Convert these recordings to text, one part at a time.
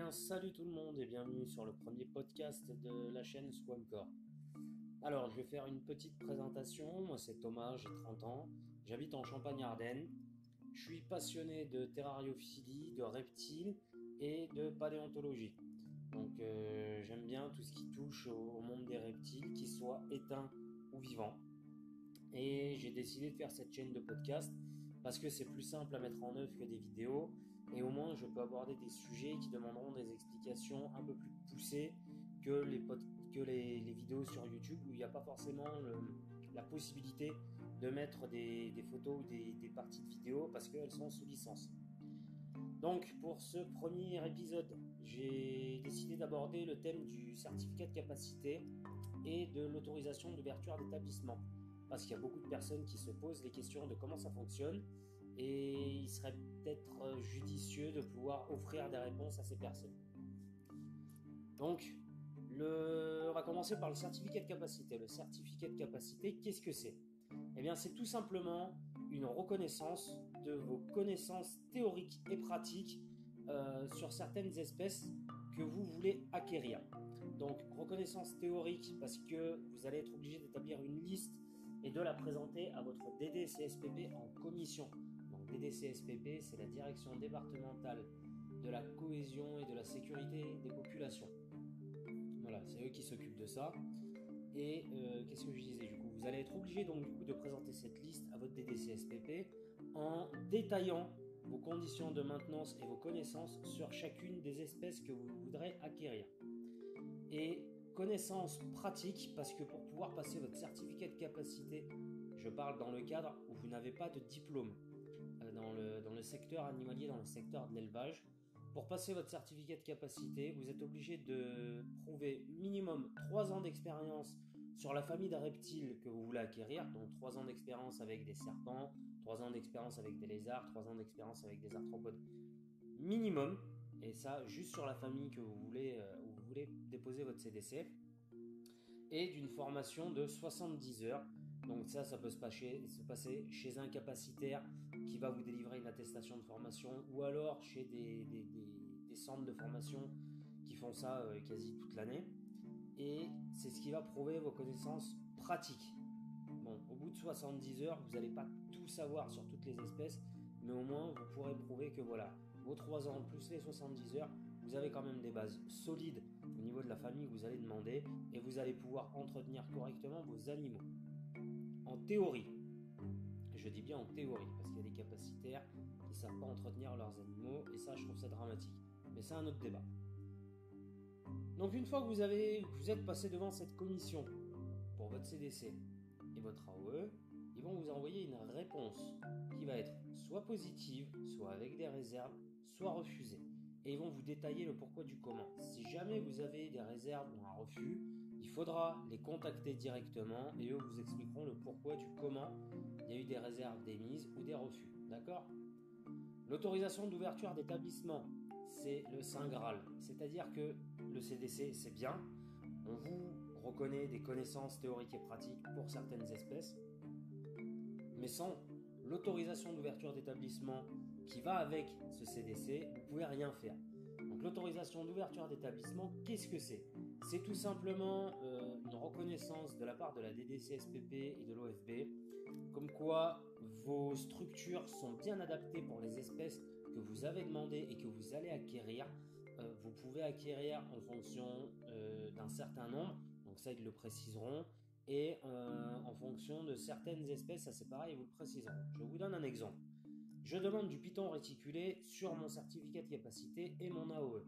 bien, salut tout le monde et bienvenue sur le premier podcast de la chaîne Squamcore. Alors, je vais faire une petite présentation. Moi, c'est Thomas, j'ai 30 ans, j'habite en Champagne-Ardenne. Je suis passionné de terrariophilie, de reptiles et de paléontologie. Donc, j'aime bien tout ce qui touche au monde des reptiles, qu'ils soient éteints ou vivants. Et j'ai décidé de faire cette chaîne de podcast parce que c'est plus simple à mettre en œuvre que des vidéos et au moins je peux aborder des sujets qui demanderont des explications un peu plus poussées que les vidéos sur YouTube où il n'y a pas forcément la possibilité de mettre des photos ou des parties de vidéos parce qu'elles sont sous licence. Donc pour ce premier épisode, j'ai décidé d'aborder le thème du certificat de capacité et de l'autorisation d'ouverture d'établissement. Parce qu'il y a beaucoup de personnes qui se posent les questions de comment ça fonctionne et il serait peut-être judicieux de pouvoir offrir des réponses à ces personnes. Donc, on va commencer par le certificat de capacité. Le certificat de capacité, qu'est-ce que c'est ? Eh bien, c'est tout simplement une reconnaissance de vos connaissances théoriques et pratiques sur certaines espèces que vous voulez acquérir. Donc, reconnaissance théorique parce que vous allez être obligé d'établir une liste et de la présenter à votre DDCSPP en commission. Donc, DDCSPP, c'est la Direction départementale de la cohésion et de la sécurité des populations. Voilà, c'est eux qui s'occupent de ça. Et qu'est-ce que je disais du coup ? Vous allez être obligé donc du coup de présenter cette liste à votre DDCSPP en détaillant vos conditions de maintenance et vos connaissances sur chacune des espèces que vous voudrez acquérir. Et connaissances pratiques, parce que pour pouvoir passer votre certificat de capacité, je parle dans le cadre où vous n'avez pas de diplôme dans le secteur animalier, dans le secteur de l'élevage. Pour passer votre certificat de capacité, vous êtes obligé de prouver minimum 3 ans d'expérience sur la famille de reptiles que vous voulez acquérir, donc 3 ans d'expérience avec des serpents, 3 ans d'expérience avec des lézards, 3 ans d'expérience avec des arthropodes minimum, et ça juste sur la famille que vous voulez déposer votre CDC, et d'une formation de 70 heures. Donc ça peut se passer chez un capacitaire qui va vous délivrer une attestation de formation ou alors chez des centres de formation qui font ça quasi toute l'année. Et c'est ce qui va prouver vos connaissances pratiques. Bon, au bout de 70 heures, vous n'allez pas tout savoir sur toutes les espèces, mais au moins vous pourrez prouver que voilà, vos 3 ans plus les 70 heures, vous avez quand même des bases solides au niveau de la famille que vous allez demander et vous allez pouvoir entretenir correctement vos animaux. En théorie, je dis bien en théorie, parce qu'il y a des capacitaires qui ne savent pas entretenir leurs animaux et ça, je trouve ça dramatique. Mais c'est un autre débat. Donc une fois que vous êtes passé devant cette commission pour votre CDC et votre AOE, ils vont vous envoyer une réponse qui va être soit positive, soit avec des réserves, soit refusée. Et ils vont vous détailler le pourquoi du comment. Si jamais vous avez des réserves ou un refus, il faudra les contacter directement et eux vous expliqueront le pourquoi du comment il y a eu des réserves d'émises ou des refus. D'accord ? L'autorisation d'ouverture d'établissement, c'est le Saint Graal. C'est-à-dire que le CDC, c'est bien. On vous reconnaît des connaissances théoriques et pratiques pour certaines espèces. Mais sans l'autorisation d'ouverture d'établissement qui va avec ce CDC, vous ne pouvez rien faire. Donc l'autorisation d'ouverture d'établissement, qu'est-ce que c'est ? C'est tout simplement une reconnaissance de la part de la DDCSPP et de l'OFB, comme quoi vos structures sont bien adaptées pour les espèces que vous avez demandées et que vous allez acquérir. Vous pouvez acquérir en fonction d'un certain nombre, donc ça ils le préciseront, et en fonction de certaines espèces, ça c'est pareil, ils vous le préciseront. Je vous donne un exemple. Je demande du python réticulé sur mon certificat de capacité et mon AOE.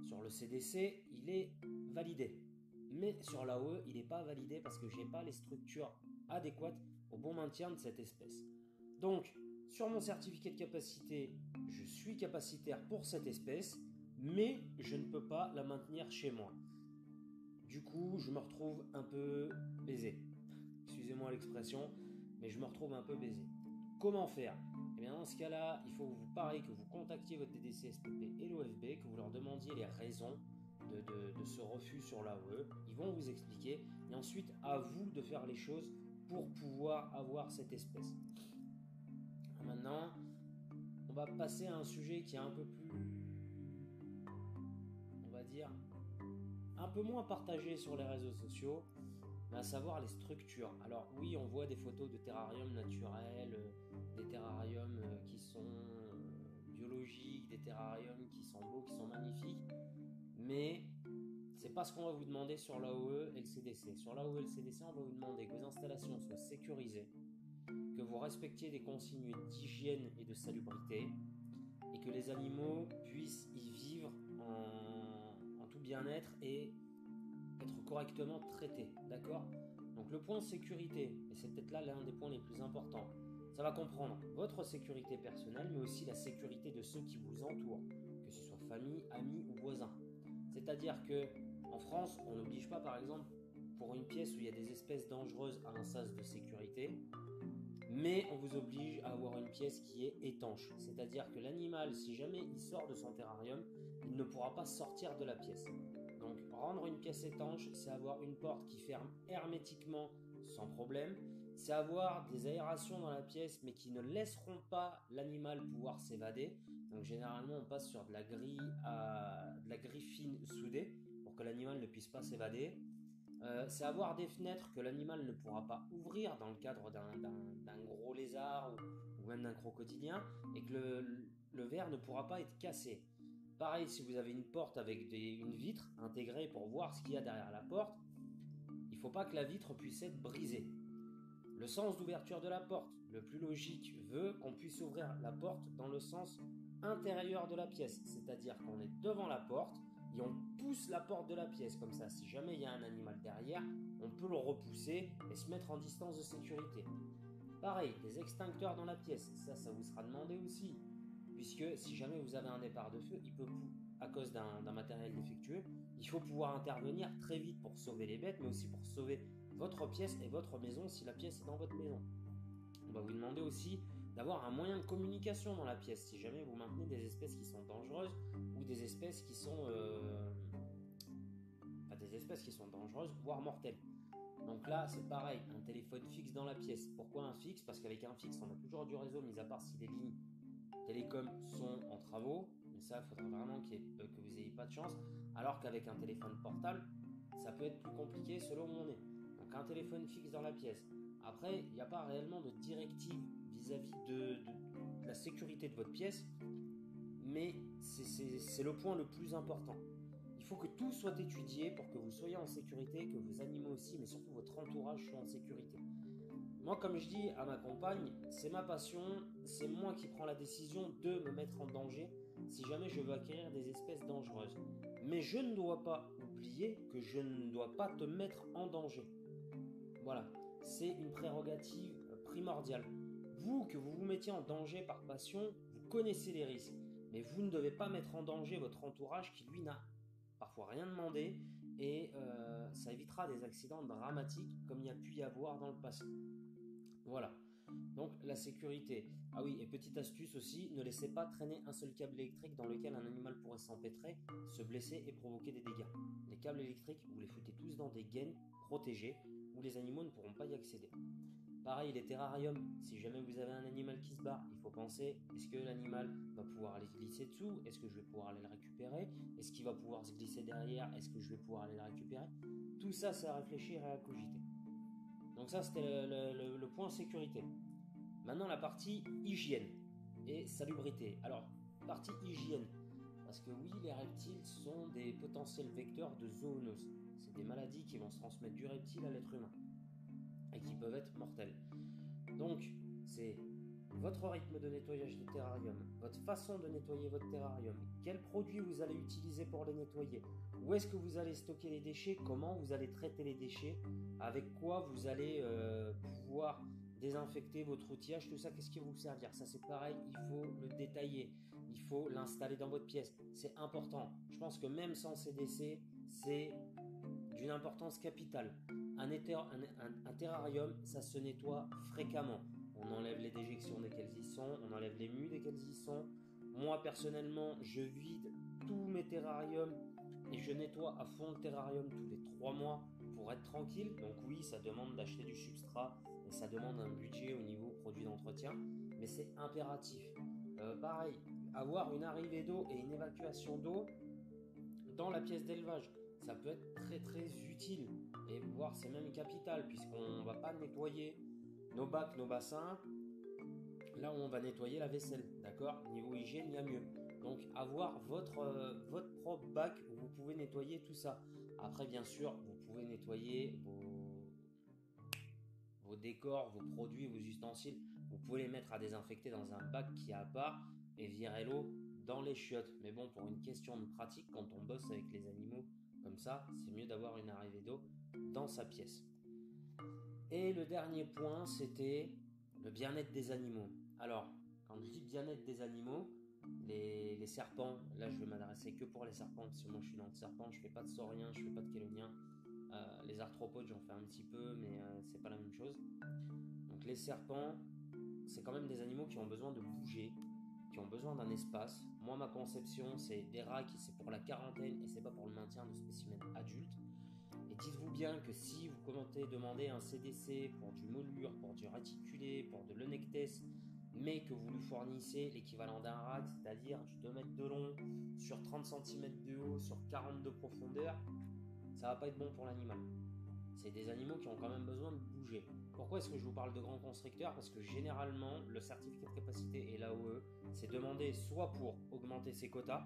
Sur le CDC, il est validé. Mais sur l'AOE, il n'est pas validé parce que je n'ai pas les structures adéquates au bon maintien de cette espèce. Donc, sur mon certificat de capacité, je suis capacitaire pour cette espèce, mais je ne peux pas la maintenir chez moi. Du coup, je me retrouve un peu baisé. Excusez-moi l'expression, mais je me retrouve un peu baisé. Comment faire ? Eh bien, dans ce cas-là, il faut que vous contactiez votre DDCSPP et l'OFB, que vous leur demandiez les raisons de ce refus sur l'AOE. Ils vont vous expliquer et ensuite à vous de faire les choses pour pouvoir avoir cette espèce. Maintenant, on va passer à un sujet qui est un peu plus dire, un peu moins partagé sur les réseaux sociaux, mais à savoir les structures. Alors oui, on voit des photos de terrariums naturels, des terrariums qui sont biologiques, des terrariums qui sont beaux, qui sont magnifiques, mais c'est pas ce qu'on va vous demander sur l'AOE et le CDC. Sur l'AOE et le CDC, on va vous demander que vos installations soient sécurisées, que vous respectiez des consignes d'hygiène et de salubrité, et que les animaux puissent y vivre en tout bien-être et être correctement traités, d'accord? Donc le point sécurité, et c'est peut-être là l'un des points les plus importants, ça va comprendre votre sécurité personnelle, mais aussi la sécurité de ceux qui vous entourent, que ce soit famille, amis ou voisins. C'est-à-dire que en France, on n'oblige pas, par exemple, pour une pièce où il y a des espèces dangereuses à un sas de sécurité, mais on vous oblige à avoir une pièce qui est étanche. C'est-à-dire que l'animal, si jamais il sort de son terrarium, il ne pourra pas sortir de la pièce. Donc rendre une pièce étanche, c'est avoir une porte qui ferme hermétiquement sans problème. C'est avoir des aérations dans la pièce, mais qui ne laisseront pas l'animal pouvoir s'évader. Donc généralement, on passe sur de la grille fine soudée pour que l'animal ne puisse pas s'évader. C'est avoir des fenêtres que l'animal ne pourra pas ouvrir dans le cadre d'un gros lézard ou même d'un crocodilien, et que le verre ne pourra pas être cassé. Pareil, si vous avez une porte avec une vitre intégrée pour voir ce qu'il y a derrière la porte, il ne faut pas que la vitre puisse être brisée. Le sens d'ouverture de la porte, le plus logique, veut qu'on puisse ouvrir la porte dans le sens intérieur de la pièce, c'est-à-dire qu'on est devant la porte et on pousse la porte de la pièce, comme ça si jamais il y a un animal derrière, on peut le repousser et se mettre en distance de sécurité. Pareil, des extincteurs dans la pièce, ça vous sera demandé aussi, puisque si jamais vous avez un départ de feu, à cause d'un matériel défectueux, il faut pouvoir intervenir très vite pour sauver les bêtes, mais aussi pour sauver votre pièce et votre maison si la pièce est dans votre maison. On va vous demander aussi d'avoir un moyen de communication dans la pièce si jamais vous maintenez des espèces qui sont dangereuses ou des espèces qui sont dangereuses, voire mortelles. Donc là, c'est pareil, un téléphone fixe dans la pièce. Pourquoi un fixe? Parce qu'avec un fixe, on a toujours du réseau, mis à part si les lignes télécom sont en travaux. Mais ça, il faudra vraiment que vous n'ayez pas de chance. Alors qu'avec un téléphone portable, ça peut être plus compliqué selon où on est. Donc un téléphone fixe dans la pièce. Après, il n'y a pas réellement de directive vis-à-vis de la sécurité de votre pièce, mais c'est le point le plus important. Il faut que tout soit étudié pour que vous soyez en sécurité, que vos animaux aussi, mais surtout votre entourage soit en sécurité. Moi, comme je dis à ma compagne, c'est ma passion, c'est moi qui prends la décision de me mettre en danger si jamais je veux acquérir des espèces dangereuses. Mais je ne dois pas oublier que je ne dois pas te mettre en danger. Voilà, c'est une prérogative primordiale. Vous, que vous vous mettiez en danger par passion, vous connaissez les risques. Mais vous ne devez pas mettre en danger votre entourage qui, lui, n'a parfois rien demandé, et ça évitera des accidents dramatiques comme il y a pu y avoir dans le passé. Voilà, donc la sécurité. Ah oui, et petite astuce aussi, ne laissez pas traîner un seul câble électrique dans lequel un animal pourrait s'empêtrer, se blesser et provoquer des dégâts. Les câbles électriques, vous les foutez tous dans des gaines protégées où les animaux ne pourront pas y accéder. Pareil, les terrariums, si jamais vous avez un animal qui se barre, il faut penser, est-ce que l'animal va pouvoir aller glisser dessous? Est-ce que je vais pouvoir aller le récupérer? Est-ce qu'il va pouvoir se glisser derrière? Est-ce que je vais pouvoir aller le récupérer? Tout ça, c'est à réfléchir et à cogiter. Donc ça, c'était le point sécurité. Maintenant, la partie hygiène et salubrité. Alors, partie hygiène, parce que oui, les reptiles sont des potentiels vecteurs de zoonoses. C'est des maladies qui vont se transmettre du reptile à l'être humain et qui peuvent être mortelles. Donc, c'est votre rythme de nettoyage des terrariums, votre façon de nettoyer votre terrarium, quels produits vous allez utiliser pour les nettoyer, où est-ce que vous allez stocker les déchets, comment vous allez traiter les déchets, avec quoi vous allez pouvoir désinfecter votre outillage, tout ça, qu'est-ce qui va vous servir? Ça, c'est pareil, il faut le détailler, il faut l'installer dans votre pièce, c'est important. Je pense que même sans CDC, c'est d'une importance capitale. Un terrarium, ça se nettoie fréquemment. On enlève les déjections dès qu'elles y sont, on enlève les mues dès qu'elles y sont. Moi, personnellement, je vide tous mes terrariums et je nettoie à fond le terrarium tous les 3 mois pour être tranquille. Donc oui, ça demande d'acheter du substrat et ça demande un budget au niveau produit d'entretien, mais c'est impératif. Pareil, avoir une arrivée d'eau et une évacuation d'eau, dans la pièce d'élevage. Ça peut être très très utile, et voire c'est même capital, puisqu'on ne va pas nettoyer nos bacs, nos bassins, là où on va nettoyer la vaisselle, d'accord? Niveau hygiène, il y a mieux. Donc avoir votre propre bac où vous pouvez nettoyer tout ça. Après, bien sûr, vous pouvez nettoyer vos décors, vos produits, vos ustensiles. Vous pouvez les mettre à désinfecter dans un bac qui est à part et virer l'eau dans les chiottes. Mais bon, pour une question de pratique, quand on bosse avec les animaux comme ça, c'est mieux d'avoir une arrivée d'eau dans sa pièce. Et le dernier point, c'était le bien-être des animaux. Alors, quand je dis bien-être des animaux, les serpents, là je vais m'adresser que pour les serpents, parce que moi je suis dans le serpent, je fais pas de saurien, je fais pas de chélonien. Les arthropodes, j'en fais un petit peu, mais c'est pas la même chose. Donc les serpents, c'est quand même des animaux qui ont besoin de bouger, qui ont besoin d'un espace. Moi, ma conception, c'est des rats c'est pour la quarantaine et c'est pas pour le maintien de spécimens adultes. Et dites-vous bien que si vous commentez demander un CDC pour du molure, pour du réticulé, pour de l'Onectes, mais que vous lui fournissez l'équivalent d'un rack, c'est-à-dire du 2 mètres de long, sur 30 cm de haut, sur 40 de profondeur, ça va pas être bon pour l'animal. C'est des animaux qui ont quand même besoin de bouger. Pourquoi est-ce que je vous parle de grands constructeurs? Parce que généralement, le certificat de capacité et l'AOE, c'est demandé soit pour augmenter ses quotas.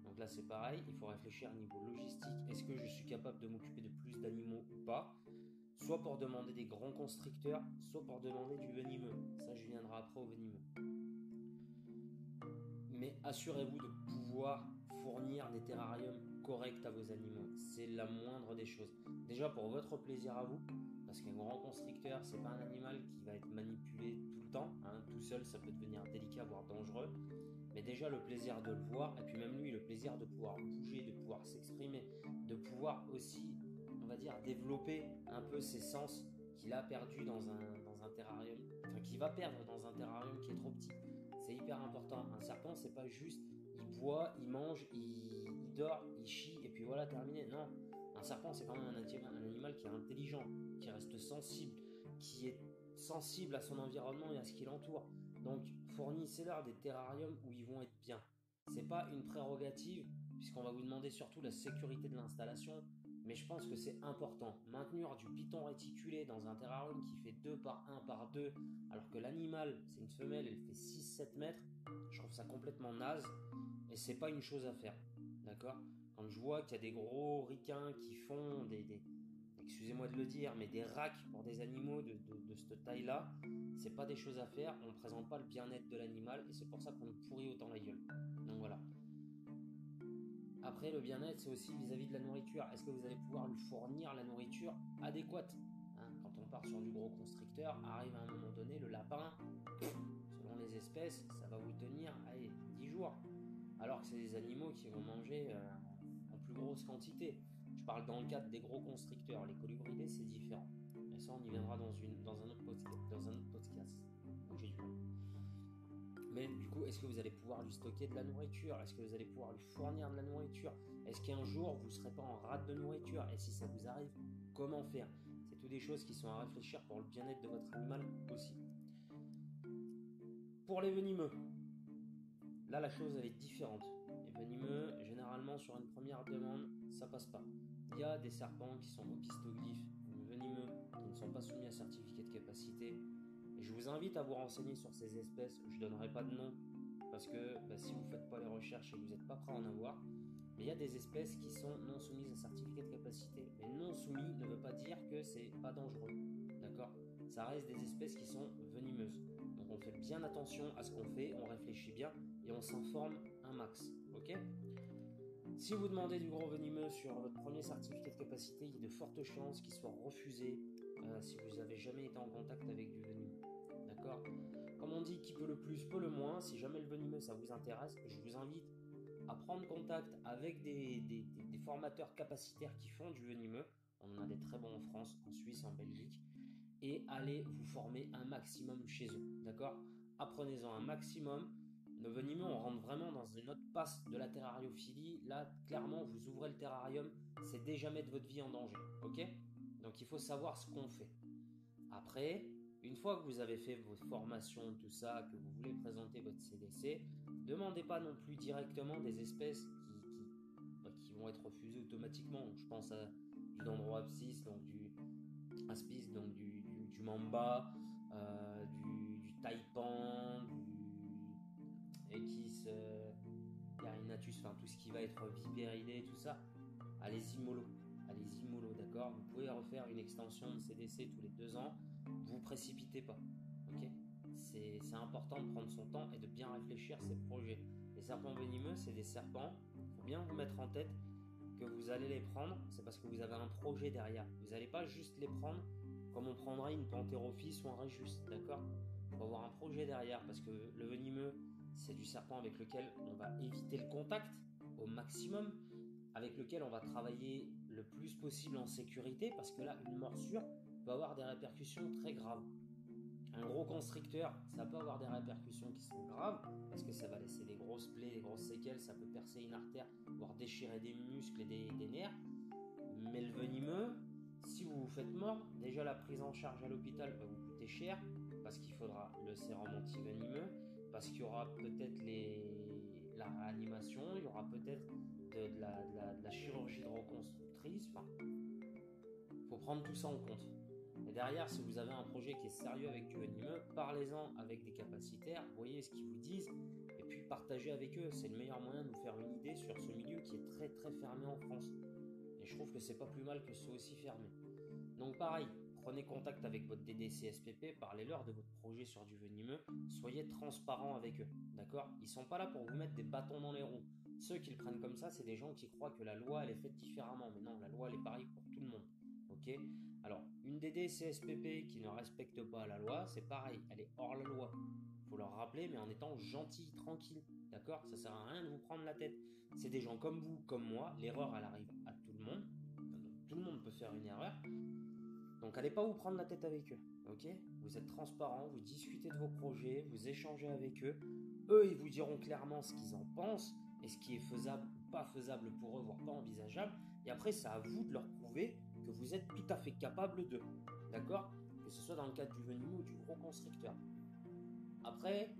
Donc là, c'est pareil, il faut réfléchir à niveau logistique. Est-ce que je suis capable de m'occuper de plus d'animaux ou pas? Soit pour demander des grands constricteurs, soit pour demander du venimeux. Ça, je viendrai après au venimeux. Mais assurez-vous de pouvoir fournir des terrariums corrects à vos animaux. C'est la moindre des choses. Déjà pour votre plaisir à vous, parce qu'un grand constricteur, c'est pas un animal qui va être manipulé tout le temps. Tout seul, ça peut devenir délicat, voire dangereux. Mais déjà le plaisir de le voir, et puis même lui, le plaisir de pouvoir bouger, de pouvoir s'exprimer, de pouvoir aussi, on va dire, développer un peu ses sens qu'il a perdu dans un terrarium, enfin qu'il va perdre dans un terrarium qui est trop petit. C'est hyper important. Un serpent, c'est pas juste il boit, il mange, il dort, il chie et puis voilà, terminé. Non, un serpent, c'est quand même un animal qui est intelligent, qui reste sensible, qui est sensible à son environnement et à ce qui l'entoure. Donc, fournissez-leur des terrariums où ils vont être bien. C'est pas une prérogative, puisqu'on va vous demander surtout la sécurité de l'installation, mais je pense que c'est important. Maintenir du python réticulé dans un terrarium qui fait 2 par 1 par 2, alors que l'animal, c'est une femelle, elle fait 6-7 mètres, je trouve ça complètement naze, et c'est pas une chose à faire. D'accord? Quand je vois qu'il y a des gros ricains qui font excusez-moi de le dire, mais des racks pour des animaux de cette taille-là, c'est pas des choses à faire, on ne présente pas le bien-être de l'animal, et c'est pour ça qu'on nous pourrit autant la gueule. Donc voilà. Après, le bien-être, c'est aussi vis-à-vis de la nourriture. Est-ce que vous allez pouvoir lui fournir la nourriture adéquate? Quand on part sur du gros constricteur, arrive à un moment donné, le lapin, selon les espèces, ça va vous tenir 10 jours. Alors que c'est des animaux qui vont manger en plus grosse quantité. Je parle dans le cadre des gros constricteurs. Les colubridés, c'est différent. Mais ça, on y viendra dans un autre podcast. Donc j'ai du mal. Mais du coup, est-ce que vous allez pouvoir lui stocker de la nourriture? Est-ce que vous allez pouvoir lui fournir de la nourriture? Est-ce qu'un jour, vous ne serez pas en rate de nourriture? Et si ça vous arrive, comment faire? C'est toutes des choses qui sont à réfléchir pour le bien-être de votre animal aussi. Pour les venimeux, là, la chose, elle est différente. Les venimeux, généralement, sur une première demande, ça passe pas. Il y a des serpents qui sont opistoglyphes, venimeux, qui ne sont pas soumis à certificat de capacité. Et je vous invite à vous renseigner sur ces espèces. Je ne donnerai pas de nom parce que si vous ne faites pas les recherches et que vous n'êtes pas prêt à en avoir, mais il y a des espèces qui sont non soumises à certificat de capacité. Mais non soumis ne veut pas dire que c'est pas dangereux. D'accord? Ça reste des espèces qui sont venimeuses. Donc on fait bien attention à ce qu'on fait, on réfléchit bien et on s'informe un max. Ok? Si vous demandez du gros venimeux sur votre premier certificat de capacité, il y a de fortes chances qu'il soit refusé si vous n'avez jamais été en contact avec du venimeux. D'accord? Comme on dit, qui peut le plus, peut le moins. Si jamais le venimeux, ça vous intéresse, je vous invite à prendre contact avec des formateurs capacitaires qui font du venimeux. On en a des très bons en France, en Suisse, en Belgique. Et allez vous former un maximum chez eux. D'accord? Apprenez-en un maximum. Nos venimeux, on rentre vraiment dans une autre passe de la terrariophilie. Là, clairement, vous ouvrez le terrarium, c'est déjà mettre votre vie en danger. Ok? Donc, il faut savoir ce qu'on fait. Après, une fois que vous avez fait vos formations, tout ça, que vous voulez présenter votre CDC, demandez pas non plus directement des espèces qui vont être refusés automatiquement. Je pense à du Dendroapis, donc du Aspis, donc du Mamba, du Taipan, du Equis carinatus, enfin tout ce qui va être vipéridé, tout ça. Allez-y mollo, d'accord. Vous pouvez refaire une extension de CDC tous les 2 ans. Vous précipitez pas, ok. C'est important de prendre son temps et de bien réfléchir à ses projets. Les serpents venimeux, c'est des serpents. Il faut bien vous mettre en tête que vous allez les prendre, c'est parce que vous avez un projet derrière. Vous n'allez pas juste les prendre comme on prendrait une Pantherophis ou un Rhésus, d'accord. Il faut avoir un projet derrière, parce que le venimeux, c'est du serpent avec lequel on va éviter le contact au maximum, avec lequel on va travailler le plus possible en sécurité, parce que là, une morsure peut avoir des répercussions très graves. Un gros constricteur, ça peut avoir des répercussions qui sont graves, parce que ça va laisser des grosses plaies, des grosses séquelles, ça peut percer une artère, voire déchirer des muscles et des nerfs. Mais le venimeux, si vous vous faites mordre, déjà la prise en charge à l'hôpital va vous coûter cher, parce qu'il faudra le sérum anti-venimeux, parce qu'il y aura peut-être la réanimation, il y aura peut-être de la chirurgie de reconstructrice. Enfin, il faut prendre tout ça en compte. Et derrière, si vous avez un projet qui est sérieux avec du venimeux, parlez-en avec des capacitaires, voyez ce qu'ils vous disent, et puis partagez avec eux. C'est le meilleur moyen de vous faire une idée sur ce milieu qui est très très fermé en France. Et je trouve que c'est pas plus mal que ce soit aussi fermé. Donc pareil, prenez contact avec votre DDC SPP, parlez-leur de votre projet sur du venimeux, soyez transparent avec eux, d'accord. Ils sont pas là pour vous mettre des bâtons dans les roues. Ceux qui le prennent comme ça, c'est des gens qui croient que la loi elle est faite différemment, mais non, la loi elle est pareille pour tout le monde, ok. Alors, une DDC SPP qui ne respecte pas la loi, c'est pareil, elle est hors la loi. Il faut leur rappeler, mais en étant gentil, tranquille, d'accord. Ça sert à rien de vous prendre la tête. C'est des gens comme vous, comme moi, l'erreur elle arrive à tout le monde, tout le monde peut faire une erreur. Donc allez pas vous prendre la tête avec eux, ok. Vous êtes transparent, vous discutez de vos projets, vous échangez avec eux. Eux, ils vous diront clairement ce qu'ils en pensent et ce qui est faisable ou pas faisable pour eux, voire pas envisageable. Et après, c'est à vous de leur prouver que vous êtes tout à fait capable d'eux, d'accord. Que ce soit dans le cadre du venimeux ou du gros constricteur. Après,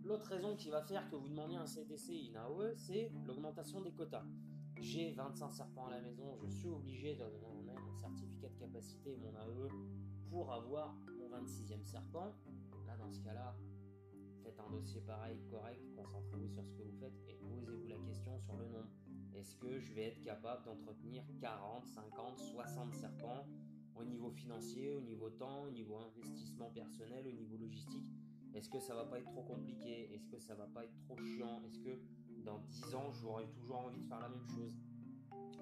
l'autre raison qui va faire que vous demandiez un CDC et une AOE, c'est l'augmentation des quotas. J'ai 25 serpents à la maison, je suis obligé de donner mon certificat de capacité et mon AE pour avoir mon 26e serpent. Là, dans ce cas-là, faites un dossier pareil, correct, concentrez-vous sur ce que vous faites et posez-vous la question sur le nombre. Est-ce que je vais être capable d'entretenir 40, 50, 60 serpents au niveau financier, au niveau temps, au niveau investissement personnel, au niveau logistique? Est-ce que ça va pas être trop compliqué? Est-ce que ça va pas être trop chiant? Est-ce que dans 10 ans, j'aurai toujours envie de faire la même chose?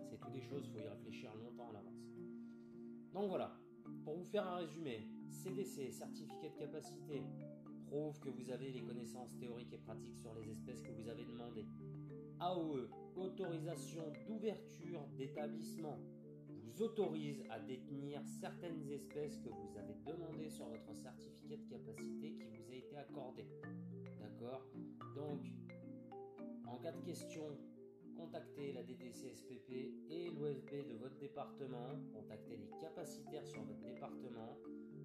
C'est toutes des choses, il faut y réfléchir longtemps à l'avance. Donc voilà, pour vous faire un résumé, CDC, certificat de capacité, prouve que vous avez les connaissances théoriques et pratiques sur les espèces que vous avez demandées. AOE, autorisation d'ouverture d'établissement, vous autorise à détenir certaines espèces que vous avez demandées sur votre certificat de capacité qui vous a été accordé. D'accord? Donc, en cas de question, contactez la DDC SPP et l'OFB de votre département, contactez les capacitaires sur votre département,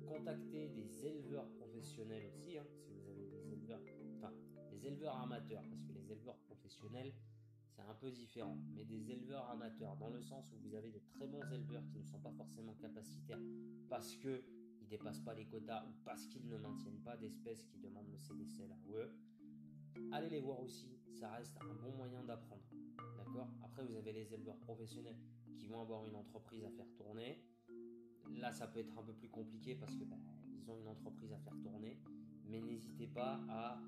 contactez des éleveurs professionnels aussi, si vous avez des éleveurs, enfin des éleveurs amateurs, parce que les éleveurs professionnels, c'est un peu différent, mais des éleveurs amateurs, dans le sens où vous avez de très bons éleveurs qui ne sont pas forcément capacitaires parce qu'ils ne dépassent pas les quotas ou parce qu'ils ne maintiennent pas d'espèces qui demandent le CDC là où eux. Allez les voir aussi, ça reste un bon moyen d'apprendre, d'accord. Après, vous avez les éleveurs professionnels qui vont avoir une entreprise à faire tourner. Là, ça peut être un peu plus compliqué parce que ils ont une entreprise à faire tourner, mais n'hésitez pas à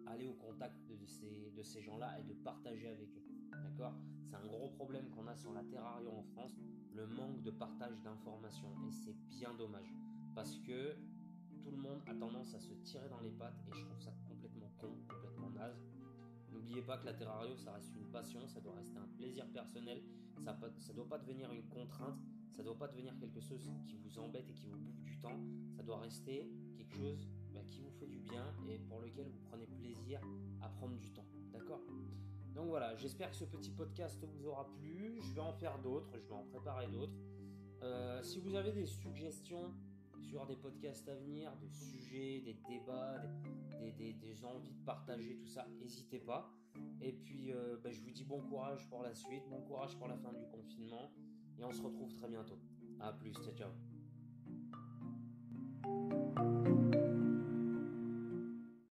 aller au contact de ces gens-là et de partager avec eux, d'accord. C'est un gros problème qu'on a sur la terrario en France, le manque de partage d'informations, et c'est bien dommage parce que tout le monde a tendance à se tirer dans les pattes et je trouve ça complètement con, complètement naze. N'oubliez pas que la terrario, ça reste une passion, ça doit rester un plaisir personnel, ça ne doit pas devenir une contrainte, ça ne doit pas devenir quelque chose qui vous embête et qui vous bouffe du temps, ça doit rester quelque chose qui vous fait du bien et pour lequel vous prenez plaisir à prendre du temps, d'accord. Donc voilà, j'espère que ce petit podcast vous aura plu, je vais en faire d'autres, je vais en préparer d'autres. Si vous avez des suggestions sur des podcasts à venir, des sujets, des débats, des envies de partager tout ça, n'hésitez pas. Et puis je vous dis bon courage pour la suite, bon courage pour la fin du confinement, et on se retrouve très bientôt. A plus, ciao ciao.